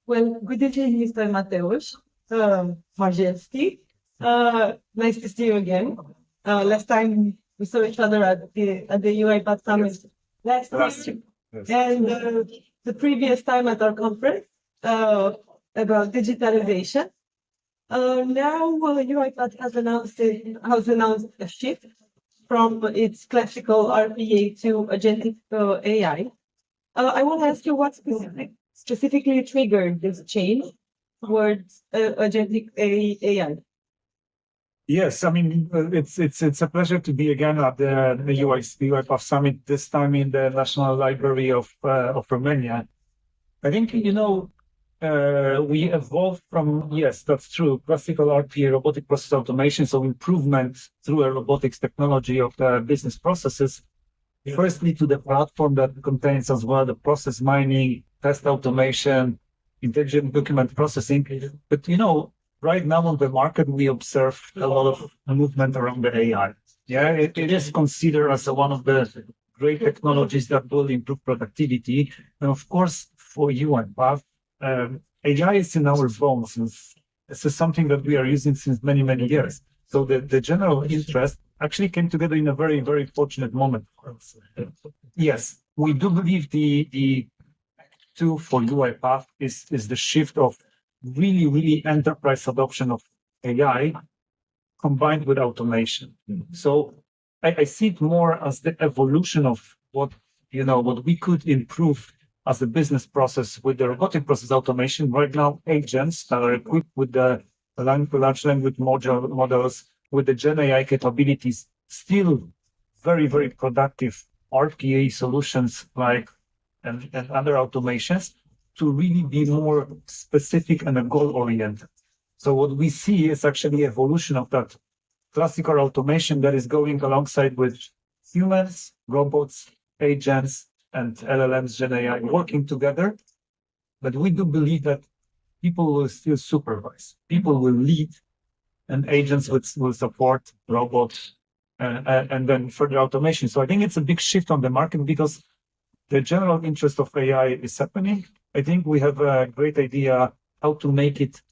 Well, good evening, Mr. Mateusz Majewski. Nice to see you again. Last time we saw each other at the UiPath Summit last year. Yes. And the previous time at our conference about digitalization. Now UiPath has announced a shift from its classical RPA to agentic AI. I want to ask you what specifically triggered this change towards agentic AI. Yes, I mean it's a pleasure to be again at the UiPath Summit. This time in the National Library of Romania. I think we evolved from, yes, that's true, classical RPA, robotic process automation, so improvement through a robotics technology of the business processes. Firstly, to the platform that contains as well the process mining, test automation, intelligent document processing. But right now on the market, we observe a lot of movement around the AI. Yeah, it is considered as one of the great technologies that will improve productivity. And of course, for UiPath, AI is in our bones. This is something that we are using since many, many years. So the general interest actually came together in a very, very fortunate moment. Yes, we do believe the tool for UiPath is the shift of really, really enterprise adoption of AI combined with automation. So I see it more as the evolution of what we could improve as a business process with the robotic process automation. Right now, agents that are equipped with the large language models, with the Gen AI capabilities, still very, very productive RPA solutions and other automations to really be more specific and goal-oriented. So what we see is actually evolution of that classical automation that is going alongside with humans, robots, agents, and LLMs, Gen AI working together. But we do believe that people will still supervise, people will lead, and agents will support robots and then further automation. So I think it's a big shift on the market because the general interest of AI is happening. I think we have a great idea how to make it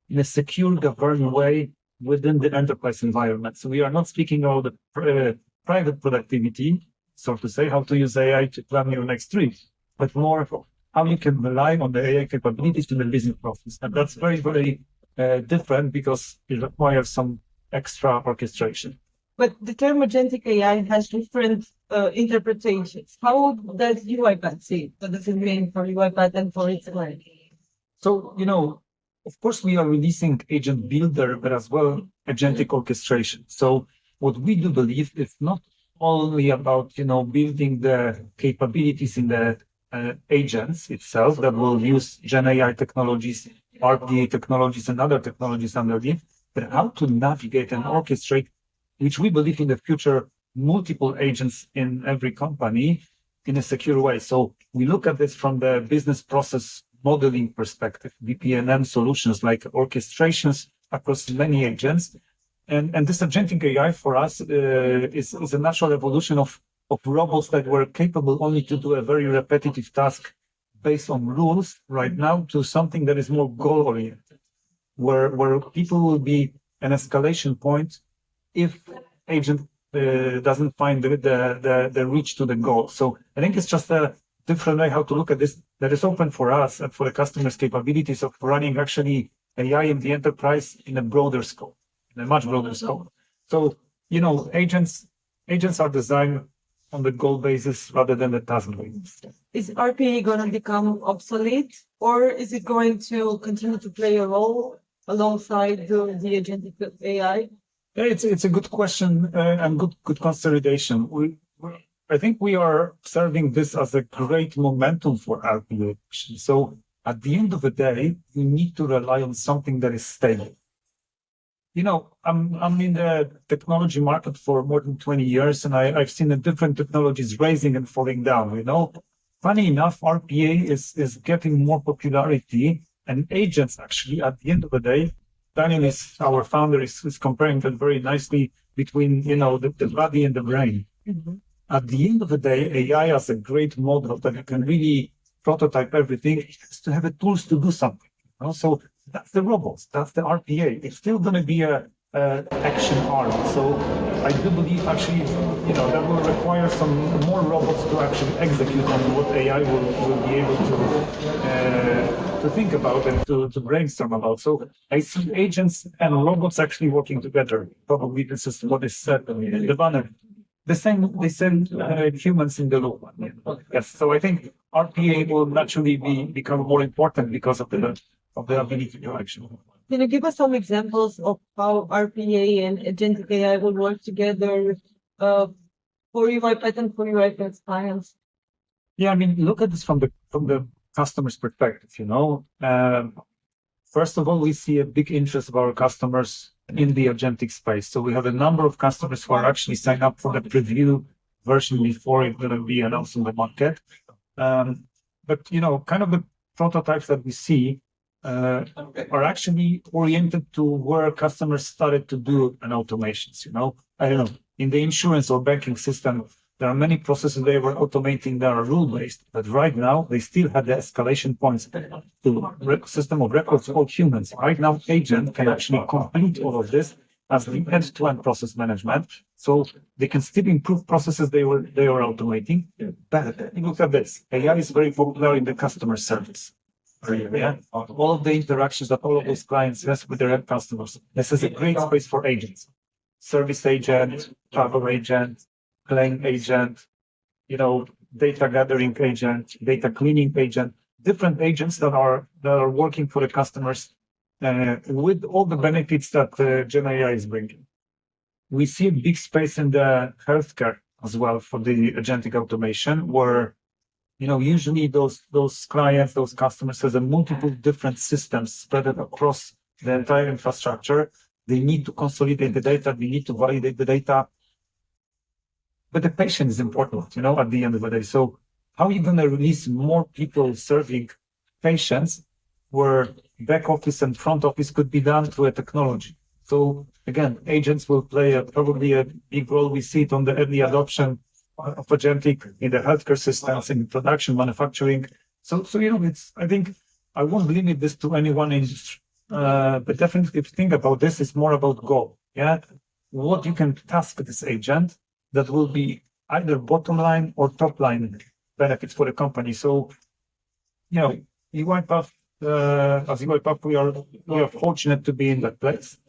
in a secure, governed way within the enterprise environment. So we are not speaking about the private productivity, so to say, how to use AI to plan your next trip, but more how you can rely on the AI capabilities in the business process. And that's very, very different because it requires some extra orchestration. But the term agentic AI has different interpretations. How does UiPath see it? What does it mean for UiPath and for its clients? So, of course, we are releasing Agent Builder, but as well agentic orchestration. So what we do believe is not only about, building the capabilities in the agents itself that will use Gen AI technologies, RPA technologies, and other technologies underneath, but how to navigate and orchestrate, which we believe in the future, multiple agents in every company in a secure way. So we look at this from the business process modeling perspective, BPMN solutions like orchestrations across many agents. And this agentic AI for us is a natural evolution of robots that were capable only to do a very repetitive task based on rules right now to something that is more goal-oriented, where people will be an escalation point if agent doesn't find the reach to the goal. So I think it's just a different way how to look at this that is open for us and for the customers' capabilities of running actually AI in the enterprise in a broader scope, in a much broader scope. So, agents are designed on the goal basis rather than the task basis. Is RPA going to become obsolete, or is it going to continue to play a role alongside the agentic AI? Yeah, it's a good question and good consolidation. I think we are observing this as a great momentum for RPA. So at the end of the day, you need to rely on something that is stable. I'm in the technology market for more than 20 years, and I've seen the different technologies rising and falling down. Funny enough, RPA is getting more popularity, and agents actually, at the end of the day, Daniel our founder is comparing that very nicely between the body and the brain. Mm-hmm. At the end of the day, AI has a great model that you can really prototype everything, is to have the tools to do something. You know? So that's the robots, that's the RPA. It's still going to be a action arm. So I do believe actually, that will require some more robots to actually execute on what AI will be able to think about and to brainstorm about. So I see agents and robots actually working together. Probably this is what is said in the banner. They send humans in the loop. Yes. So I think RPA will naturally become more important because of the ability to action. Can you give us some examples of how RPA and Agentic AI will work together for UiPath and for UiPath clients? Yeah, I mean, look at this from the customer's perspective. First of all, we see a big interest of our customers in the agentic space. So we have a number of customers who are actually signed up for the preview version before it's going to be announced in the market. But kind of the prototypes that we see are actually oriented to where customers started to do an automations. I don't know, in the insurance or banking system, there are many processes they were automating that are rule-based, but right now they still have the escalation points to system of records for humans. Right now, agent can actually complete all of this as the end-to-end process management, so they can still improve processes they were automating. But look at this: AI is very popular in the customer service. Yeah, all of the interactions that all of those clients have with their end customers. This is a great space for agents: service agent, travel agent, claim agent, data gathering agent, data cleaning agent, different agents that are working for the customers with all the benefits that Gen AI is bringing. We see a big space in the healthcare as well for the agentic automation, where usually those clients, those customers has a multiple different systems spread across the entire infrastructure. They need to consolidate the data, they need to validate the data. But the patient is important, at the end of the day. So how are you going to release more people serving patients where back office and front office could be done through a technology? So again, agents will play probably a big role. We see it on the early adoption of agentic in the healthcare systems, in production, manufacturing. So I think I won't limit this to any one industry. But definitely, if you think about this, it's more about goal. Yeah, what you can task this agent that will be either bottom line or top line benefits for the company. So, UiPath, as UiPath, we are fortunate to be in that place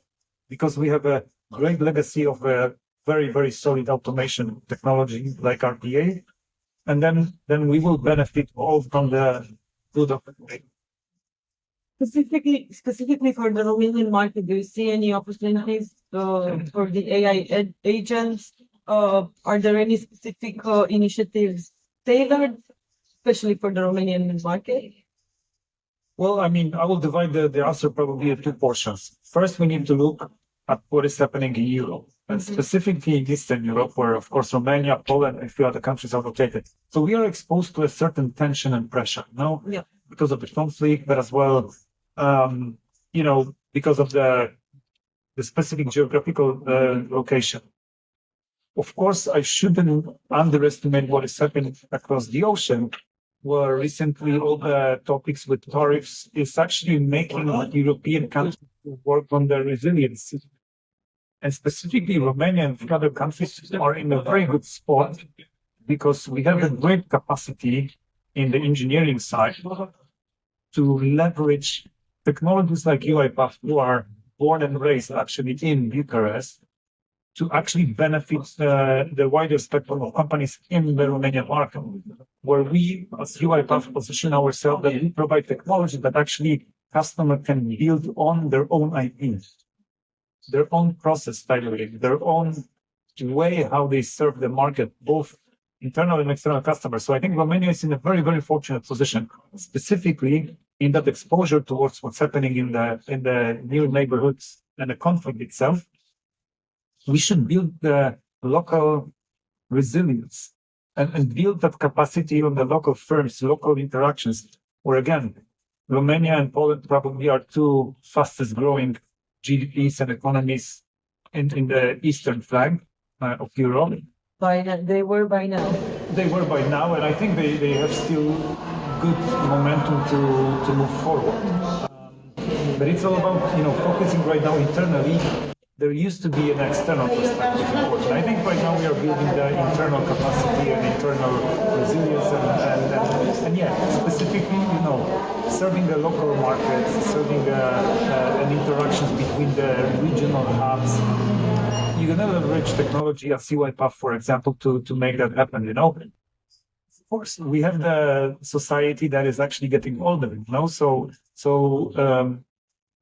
because we have a great legacy of a very, very solid automation technology like RPA, and then we will benefit all from the good of it. Specifically for the Romanian market, do you see any opportunities for the AI agents? Are there any specific initiatives tailored, especially for the Romanian market? Well, I mean, I will divide the answer probably in two portions. First, we need to look at what is happening in Europe, and specifically in Eastern Europe, where, of course, Romania, Poland, and a few other countries are located. So we are exposed to a certain tension and pressure, because of the conflict, but as well, because of the specific geographical location. Of course, I shouldn't underestimate what is happening across the ocean, where recently all the topics with tariffs is actually making European countries work on their resilience. And specifically, Romania and other countries are in a very good spot because we have a great capacity in the engineering side to leverage technologies like UiPath, who are born and raised actually in Bucharest, to actually benefit the wider spectrum of companies in the Romanian market, where we, as UiPath, position ourselves that we provide technology that actually customer can build on their own IP, their own process tailoring, their own way how they serve the market, both internal and external customers. So I think Romania is in a very, very fortunate position, specifically in that exposure towards what's happening in the near neighborhoods and the conflict itself. We should build the local resilience and build that capacity on the local firms, local interactions, where again, Romania and Poland probably are two fastest growing GDPs and economies in the eastern flank of Europe. They were by now. They were by now, and I think they have still good momentum to move forward. But it's all about, focusing right now internally. There used to be an external perspective important. I think right now we are building the internal capacity and internal resilience and specifically, serving the local markets, serving and interactions between the regional hubs. You're going to leverage technology as UiPath, for example, to make that happen, Of course, we have the society that is actually getting older,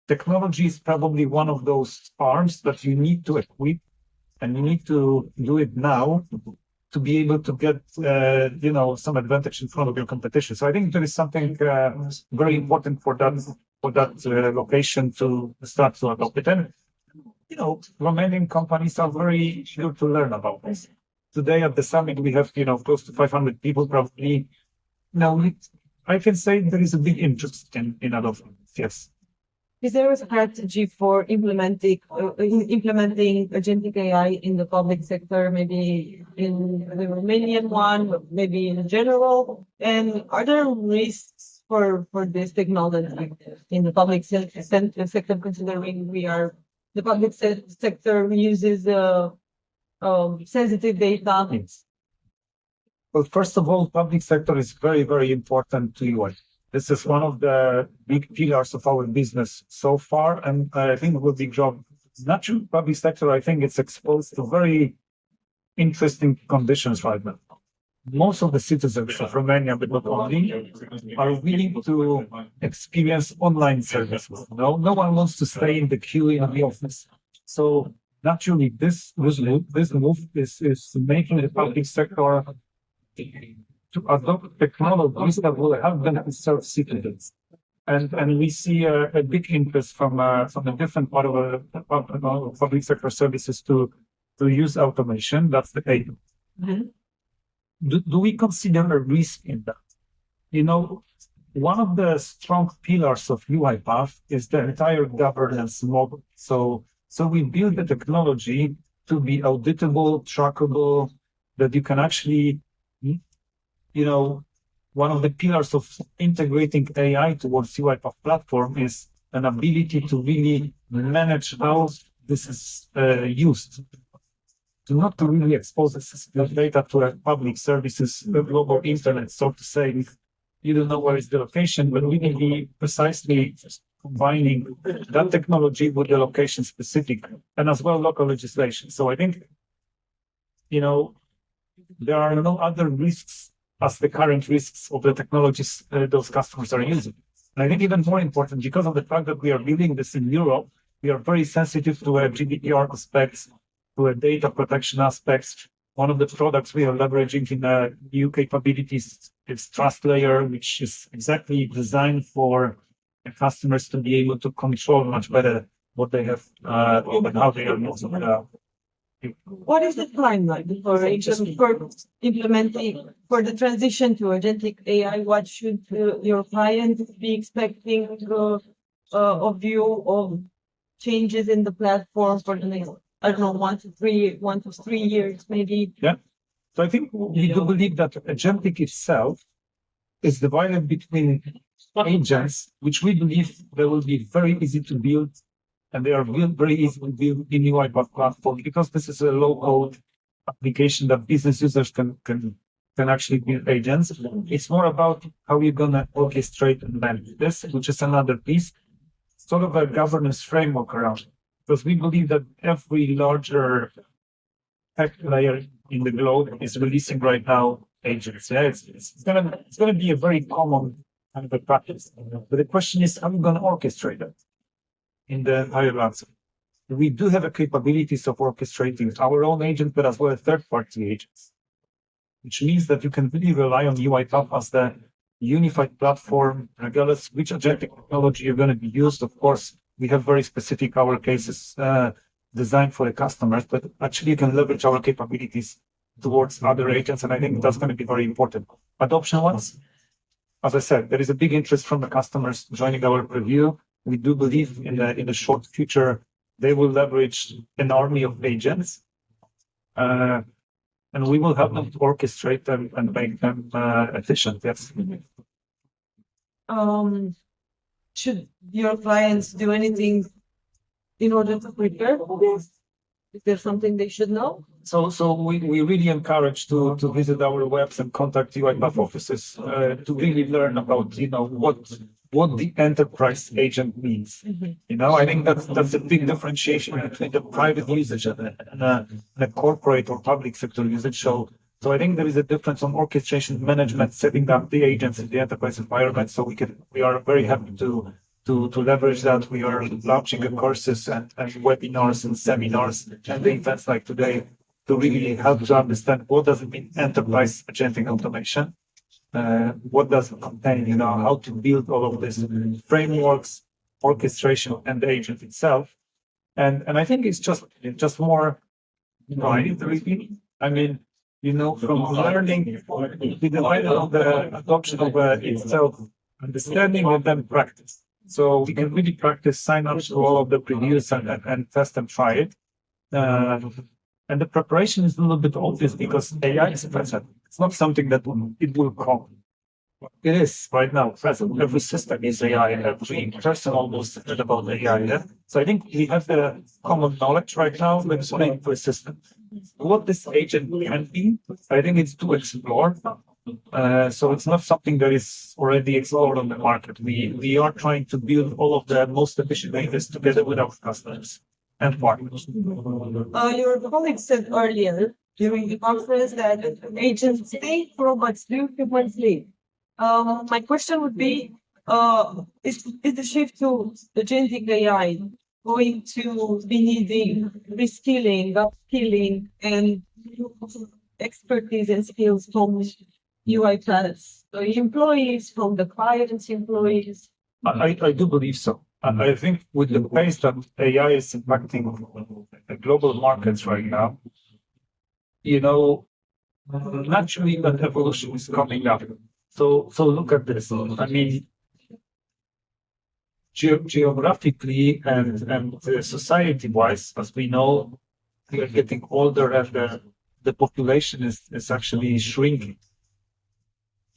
technology is probably one of those arms that you need to equip, and you need to do it now to be able to get, some advantage in front of your competition. So I think there is something very important for that location to start to adopt it. And, Romanian companies are very eager to learn about this. Today at the summit, we have, close to 500 people probably. Now, I can say there is a big interest in adopting this, yes. Is there a strategy for implementing agentic AI in the public sector, maybe in the Romanian one, maybe in general? And are there risks for this technology in the public sector, considering the public sector uses sensitive data? Well, first of all, public sector is very, very important to UI. This is one of the big pillars of our business so far, and I think it will be job. Naturally, public sector, I think it's exposed to very interesting conditions right now. Most of the citizens of Romania, but not only, are willing to experience online services. No one wants to stay in the queue in the office. So naturally, this move is making the public sector to adopt technologies that will help them to serve citizens. And we see a big interest from a different part of public sector services to use automation. That's the aim. Mm-hmm. Do we consider a risk in that? One of the strong pillars of UiPath is the entire governance model. So we build the technology to be auditable, trackable, that you can actually one of the pillars of integrating AI towards UiPath platform is an ability to really manage how this is used. Not to really expose the data to a public services, global internet, so to say. You don't know where is the location, but we can be precisely combining that technology with the location specific and as well local legislation. So I think, there are no other risks as the current risks of the technologies those customers are using. And I think even more important, because of the fact that we are building this in Europe, we are very sensitive to GDPR aspects, to data protection aspects. One of the products we are leveraging in new capabilities is Trust Layer, which is exactly designed for customers to be able to control much better what they have and how they are using it. What is the timeline for the transition to agentic AI? What should your clients be expecting of you of changes in the platform for the next, 1 to 3 years, maybe? Yeah. So I think we do believe that agentic itself is divided between agents, which we believe they will be very easy to build. And they are very easy to build in UiPath platform because this is a low-code application that business users can actually build agents. It's more about how you're going to orchestrate and manage this, which is another piece, sort of a governance framework around it. Because we believe that every larger tech player in the globe is releasing right now agents. Yeah, it's gonna be a very common kind of a practice. But the question is, how are we going to orchestrate that in the entire landscape? We do have a capabilities of orchestrating our own agents, but as well as third-party agents, which means that you can really rely on UiPath as the unified platform, regardless which agentic technology you're going to be used. Of course, we have very specific our cases designed for the customers, but actually you can leverage our capabilities towards other agents, and I think that's going to be very important. Adoption-wise, as I said, there is a big interest from the customers joining our preview. We do believe in the short future, they will leverage an army of agents, and we will help them to orchestrate them and make them efficient. Yes. should your clients do anything in order to prepare for this? Is there something they should know? So we really encourage to visit our webs and contact UiPath offices to really learn about what the enterprise agent means. I think that's a big differentiation between the private usage and a corporate or public sector usage. So I think there is a difference on orchestration management, setting up the agents in the enterprise environment. So we are very happy to leverage that. We are launching courses and webinars and seminars and the events like today to really help to understand what does it mean enterprise agentic automation. What does it contain, how to build all of these frameworks, orchestration, and the agent itself. And I think it's just more, I mean, from learning, we divided on the adoption of itself, understanding and then practice. So we can really practice, sign up to all of the previews and test and try it. And the preparation is a little bit obvious because AI is present. It's not something that it will come. It is right now present. Every system is AI. Every person almost heard about AI. Yeah? So I think we have the common knowledge right now. Let's put it into a system. What this agent can be, I think it's to explore. So it's not something that is already explored on the market. We are trying to build all of the most efficient agents together with our customers and partners. Your colleague said earlier during the conference that agents think, robots do, humans live. My question would be, is the shift to agentic AI going to be needing reskilling, upskilling, and expertise and skills from UiPath's employees, from the client's employees? I do believe so. And I think with the pace that AI is impacting the global markets right now, naturally that evolution is coming up. So look at this. I mean, geographically and society-wise, as we know, we are getting older and the population is actually shrinking.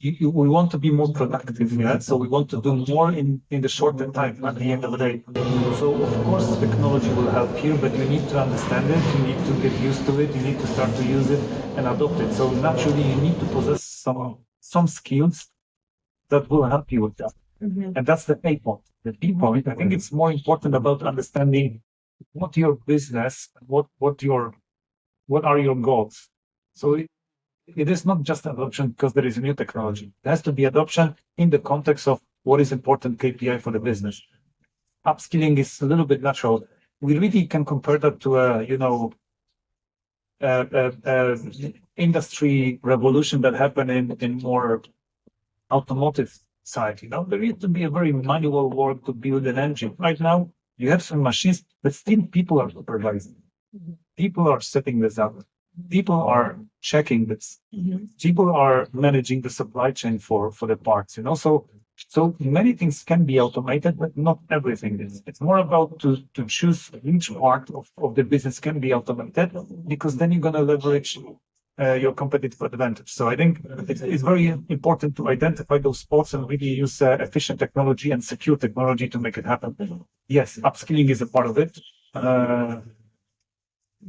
We want to be more productive, yeah? So we want to do more in the shorter time at the end of the day. So of course technology will help you, but you need to understand it, you need to get used to it, you need to start to use it and adopt it. So naturally you need to possess some skills that will help you with that. And that's the A point. The B point, I think it's more important about understanding what your business, what are your goals. So it is not just adoption because there is a new technology. It has to be adoption in the context of what is important KPI for the business. Upskilling is a little bit natural. We really can compare that to industry revolution that happened in more automotive side. There needs to be a very manual work to build an engine. Right now, you have some machines, but still people are supervising. People are setting this up. People are checking this. People are managing the supply chain for the parts. So many things can be automated, but not everything is. It's more about to choose which part of the business can be automated, because then you're going to leverage your competitive advantage. So I think it's very important to identify those spots and really use efficient technology and secure technology to make it happen. Yes, upskilling is a part of it.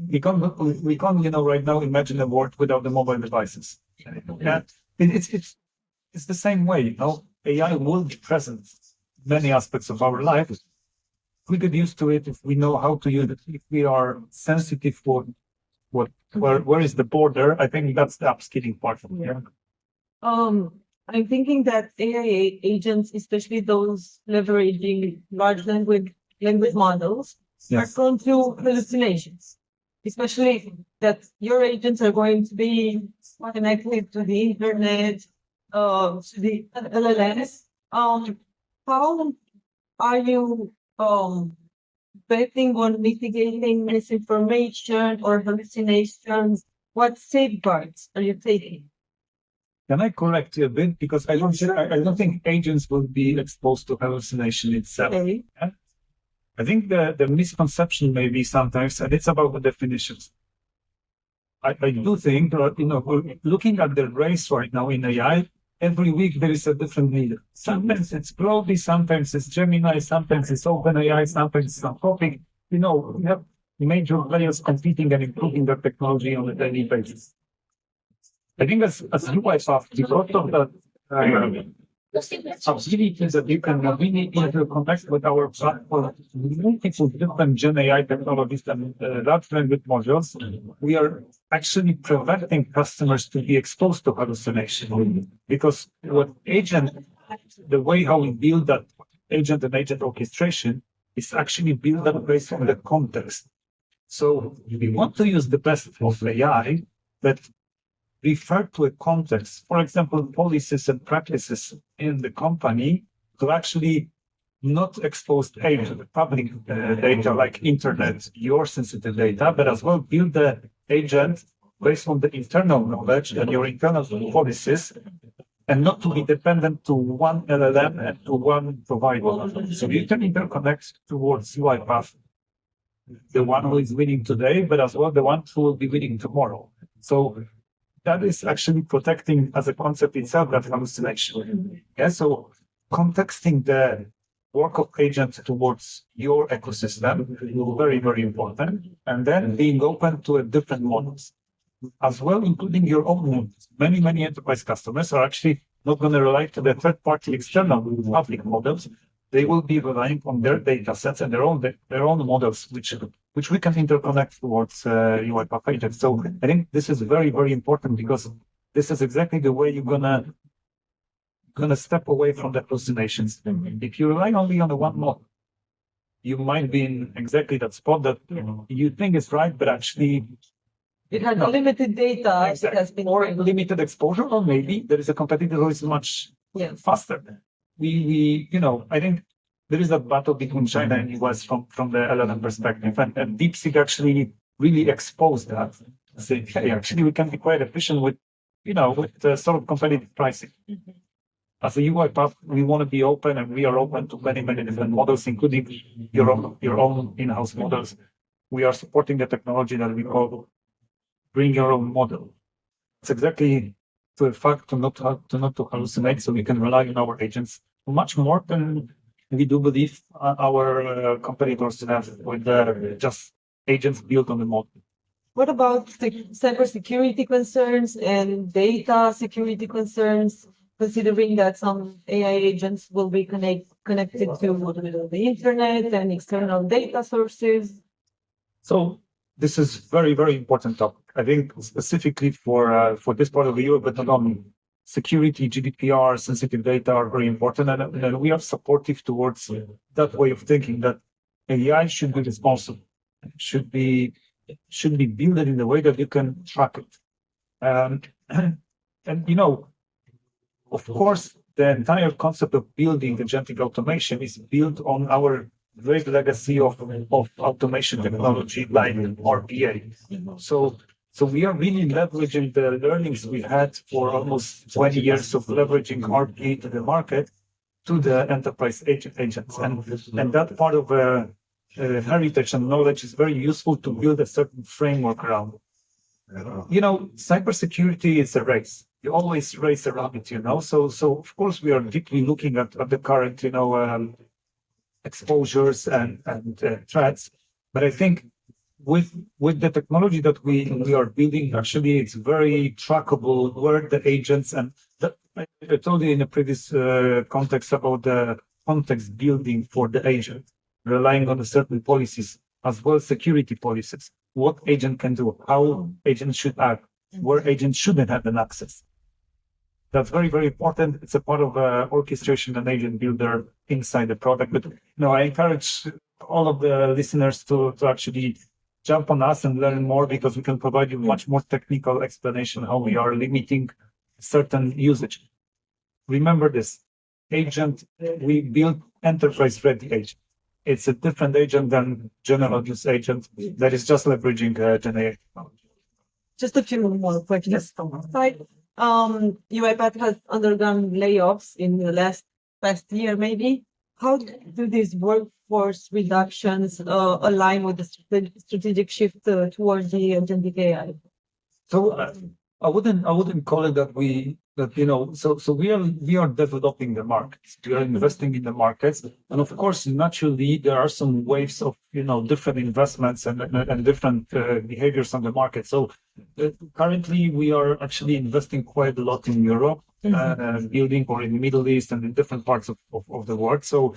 We can't, right now imagine a world without the mobile devices. Yeah, it's the same way. AI will be present in many aspects of our life. We get used to it if we know how to use it. If we are sensitive for where is the border, I think that's the upskilling part of it. Yeah. I'm thinking that AI agents, especially those leveraging large language models, are prone to hallucinations. Especially that your agents are going to be connected to the internet, to the LLMs. How are you betting on mitigating misinformation or hallucinations? What safeguards are you taking? Can I correct you a bit? Because I don't think agents will be exposed to hallucination itself. Okay. Yeah? I think the misconception may be sometimes, and it's about the definitions. I do think, looking at the race right now in AI, every week there is a different leader. Sometimes it's Claude, sometimes it's Gemini, sometimes it's OpenAI, sometimes it's Anthropic. We have major players competing and improving their technology on a daily basis. I think as UiPath, because of the ability that you can really interconnect with our platform, multiple different Gen AI technologies and large language models, we are actually preventing customers to be exposed to hallucination. Because the way how we build that agent and agent orchestration is actually built up based on the context. So we want to use the best of AI that refer to a context, for example, policies and practices in the company, to actually not expose A to the public data like internet, your sensitive data, but as well build the agent based on the internal knowledge and your internal policies, and not to be dependent to one LLM and to one provider. So you can interconnect towards UiPath, the one who is winning today, but as well the one who will be winning tomorrow. So that is actually protecting as a concept itself that hallucination. Yeah, so contexting the work of agents towards your ecosystem is very, very important. And then being open to a different models as well, including your own models. Many enterprise customers are actually not going to rely to the third-party external public models. They will be relying on their data sets and their own models, which we can interconnect towards UiPath agents. So I think this is very, very important, because this is exactly the way you're gonna step away from the hallucinations. If you rely only on the one model, you might be in exactly that spot that you think is right, but actually it has limited data. Exactly. It has been or limited exposure, or maybe there is a competitor who is much faster. I think there is a battle between China and US from the LLM perspective, and DeepSeek actually really exposed that. Saying, hey, actually we can be quite efficient with sort of competitive pricing. As a UiPath, we want to be open, and we are open to many different models, including your own in-house models. We are supporting the technology that we call bring your own model. It's exactly to the fact to not to hallucinate, so we can rely on our agents much more than we do believe our competitors have with just agents built on the model. What about cybersecurity concerns and data security concerns, considering that some AI agents will be connected to the internet and external data sources? So this is very, very important topic. I think specifically for this part of the year, but not only. Security, GDPR, sensitive data are very important, and we are supportive towards that way of thinking, that AI should be responsible, should be built in a way that you can track it. And of course, the entire concept of building agentic automation is built on our great legacy of automation technology like RPA. So we are really leveraging the learnings we had for almost 20 years of leveraging RPA to the market, to the enterprise agents. And that part of heritage and knowledge is very useful to build a certain framework around. Cybersecurity is a race. You always race around it, So of course we are deeply looking at the current, exposures and threats. But I think with the technology that we are building, actually, it's very trackable where the agents and I told you in a previous context about the context building for the agent, relying on certain policies as well as security policies. What agent can do, how agents should act, where agents shouldn't have an access. That's very, very important. It's a part of orchestration and agent builder inside the product. But I encourage all of the listeners to actually jump on us and learn more, because we can provide you much more technical explanation how we are limiting certain usage. Remember this, agent, we build enterprise-ready agent. It's a different agent than general use agent that is just leveraging Gen AI technology. Just a few more questions from our side. UiPath has undergone layoffs in the past year, maybe. How do these workforce reductions align with the strategic shift towards the agentic AI? So I wouldn't call it that we that, so we are developing the markets. We are investing in the markets, and of course, naturally, there are some waves of different investments and different behaviors on the market. So currently, we are actually investing quite a lot in Europe, building, or in the Middle East and in different parts of the world. So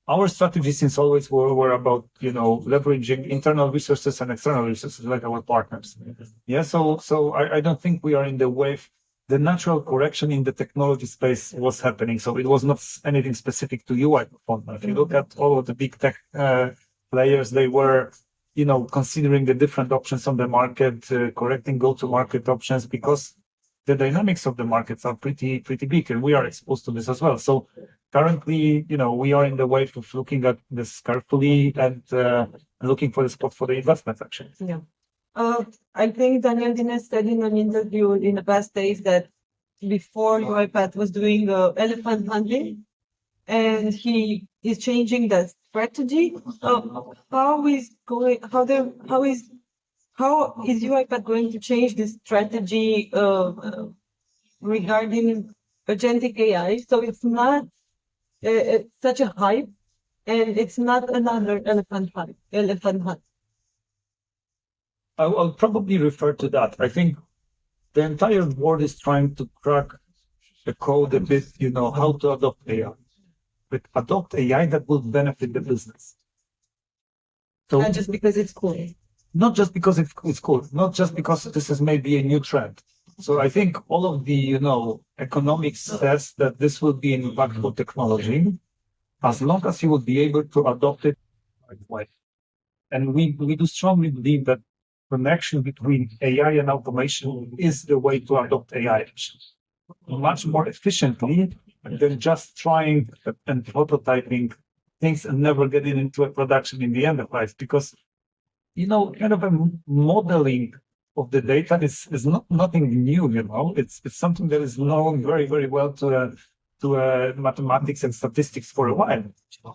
our strategy since always were about leveraging internal resources and external resources like our partners. Yeah, so I don't think we are in the wave. The natural correction in the technology space was happening, so it was not anything specific to UiPath. If you look at all of the big tech players, they were considering the different options on the market, correcting go-to-market options, because the dynamics of the markets are pretty big, and we are exposed to this as well. So currently, we are in the wave of looking at this carefully and looking for the spot for the investments, actually. Yeah. I think Daniel Dines said in an interview in the past days that before UiPath was doing elephant hunting, and he is changing the strategy. How is UiPath going to change this strategy regarding agentic AI? So it's not such a hype, and it's not another elephant hunt. I'll probably refer to that. I think the entire world is trying to crack the code a bit, how to adopt AI. But adopt AI that will benefit the business. So, Not just because it's cool. Not just because it's cool, not just because this is maybe a new trend. So I think all of the, economics says that this will be an impactful technology as long as you will be able to adopt it right away. And we do strongly believe that connection between AI and automation is the way to adopt AI much more efficiently than just trying and prototyping things and never getting into a production in the enterprise. Because kind of a modeling of the data is nothing new. It's something that is known very, very well to mathematics and statistics for a while.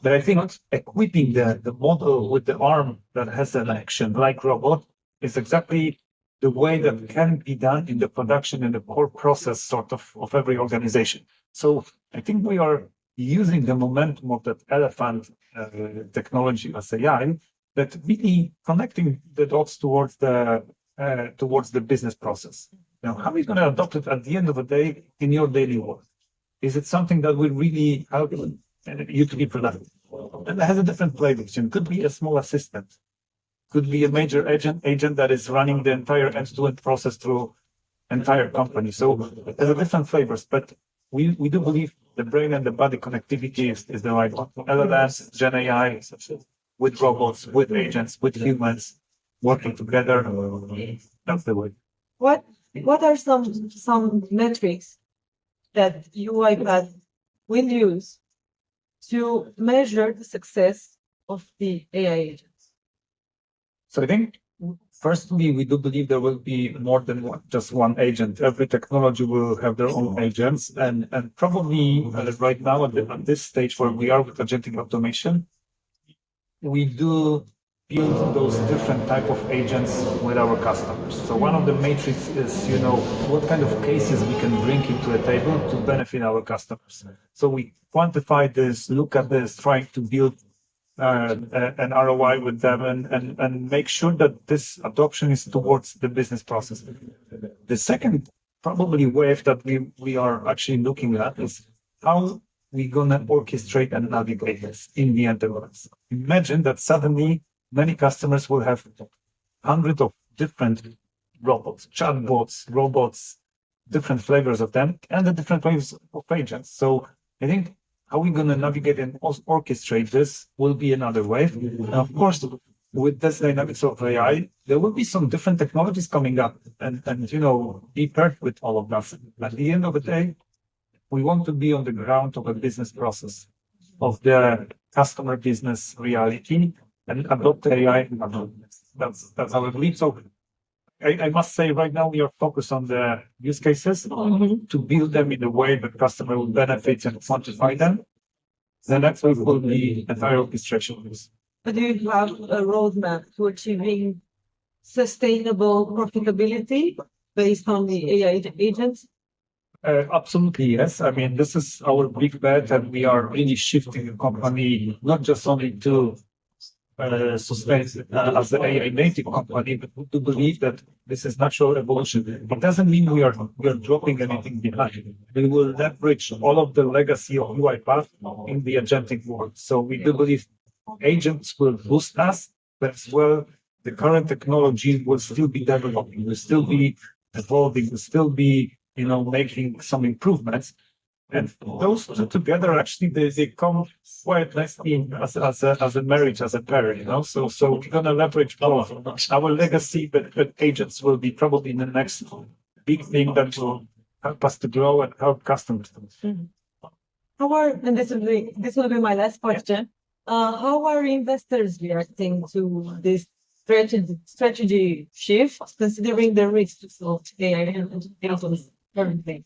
But I think equipping the model with the arm that has an action like robot is exactly the way that can be done in the production and the core process sort of every organization. So I think we are using the momentum of that elephant technology as AI, that really connecting the dots towards the business process. Now, how are you going to adopt it at the end of the day in your daily work? Is it something that will really help you to be productive? And it has a different flavors. It could be a small assistant, could be a major agent that is running the entire end-to-end process through entire company. So it has a different flavors, but we do believe the brain and the body connectivity is the right one. LLMs, Gen AI, with robots, with agents, with humans working together. That's the way. What are some metrics that UiPath will use to measure the success of the AI agents? So I think, firstly, we do believe there will be more than just one agent. Every technology will have their own agents, and probably right now at this stage where we are with agentic automation, we do build those different type of agents with our customers. So one of the metrics is, what kind of cases we can bring into a table to benefit our customers. So we quantify this, look at this, trying to build an ROI with them and make sure that this adoption is towards the business process. The second probably wave that we are actually looking at is how we're going to orchestrate and navigate this in the enterprise. Imagine that suddenly many customers will have hundreds of different robots, chatbots, robots, different flavors of them, and the different waves of agents. So I think how we're going to navigate and orchestrate this will be another wave. And of course, with this dynamics of AI, there will be some different technologies coming up and be paired with all of that. At the end of the day, we want to be on the ground of a business process, of the customer business reality, and adopt AI. That's how I believe. So I must say right now we are focused on the use cases to build them in a way that customer will benefit and quantify them. The next wave will be entire orchestration. But do you have a roadmap to achieving sustainable profitability based on the AI agents? Absolutely, yes. I mean, this is our big bet, and we are really shifting the company not just only to sustain as an AI native company, but to believe that this is natural evolution. It doesn't mean we are dropping anything behind. We will leverage all of the legacy of UiPath in the agentic world. So we do believe agents will boost us, but as well, the current technology will still be developing, will still be evolving, will still be, making some improvements. And those two together, actually, they come quite nicely as a marriage, as a pair, So we're going to leverage both our legacy, but agents will be probably the next big thing that will help us to grow and help customers. And this will be my last question. How are investors reacting to this strategy shift, considering the risks of AI and currently?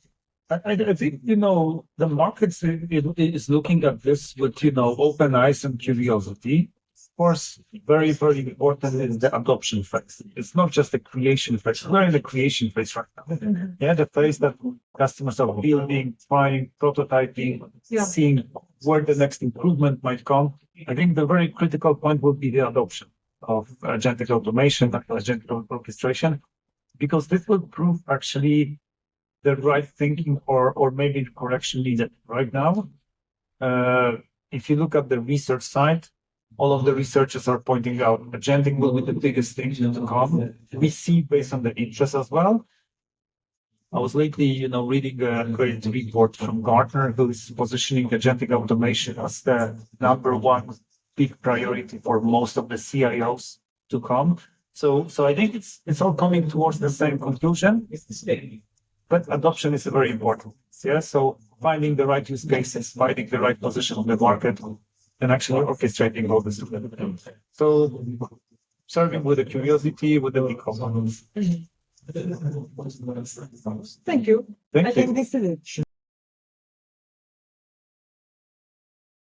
I think, the market is looking at this with, open eyes and curiosity. Of course, very, very important is the adoption phase. It's not just the creation phase. We're in the creation phase right now. Mm-hmm. Yeah, the phase that customers are building, trying, prototyping, seeing where the next improvement might come. I think the very critical point will be the adoption of agentic automation, agentic orchestration, because this will prove actually the right thinking or maybe the correction needed right now. If you look at the research side, all of the researchers are pointing out agentic will be the biggest thing to come. We see based on the interest as well. I was lately, reading a great report from Gartner, who is positioning agentic automation as the number one big priority for most of the CIOs to come. So I think it's all coming towards the same conclusion. But adoption is very important. Yeah. So finding the right use cases, finding the right position on the market, and actually orchestrating all this together. So serving with the curiosity, with the big components. Thank you. Thank I you. think this is it.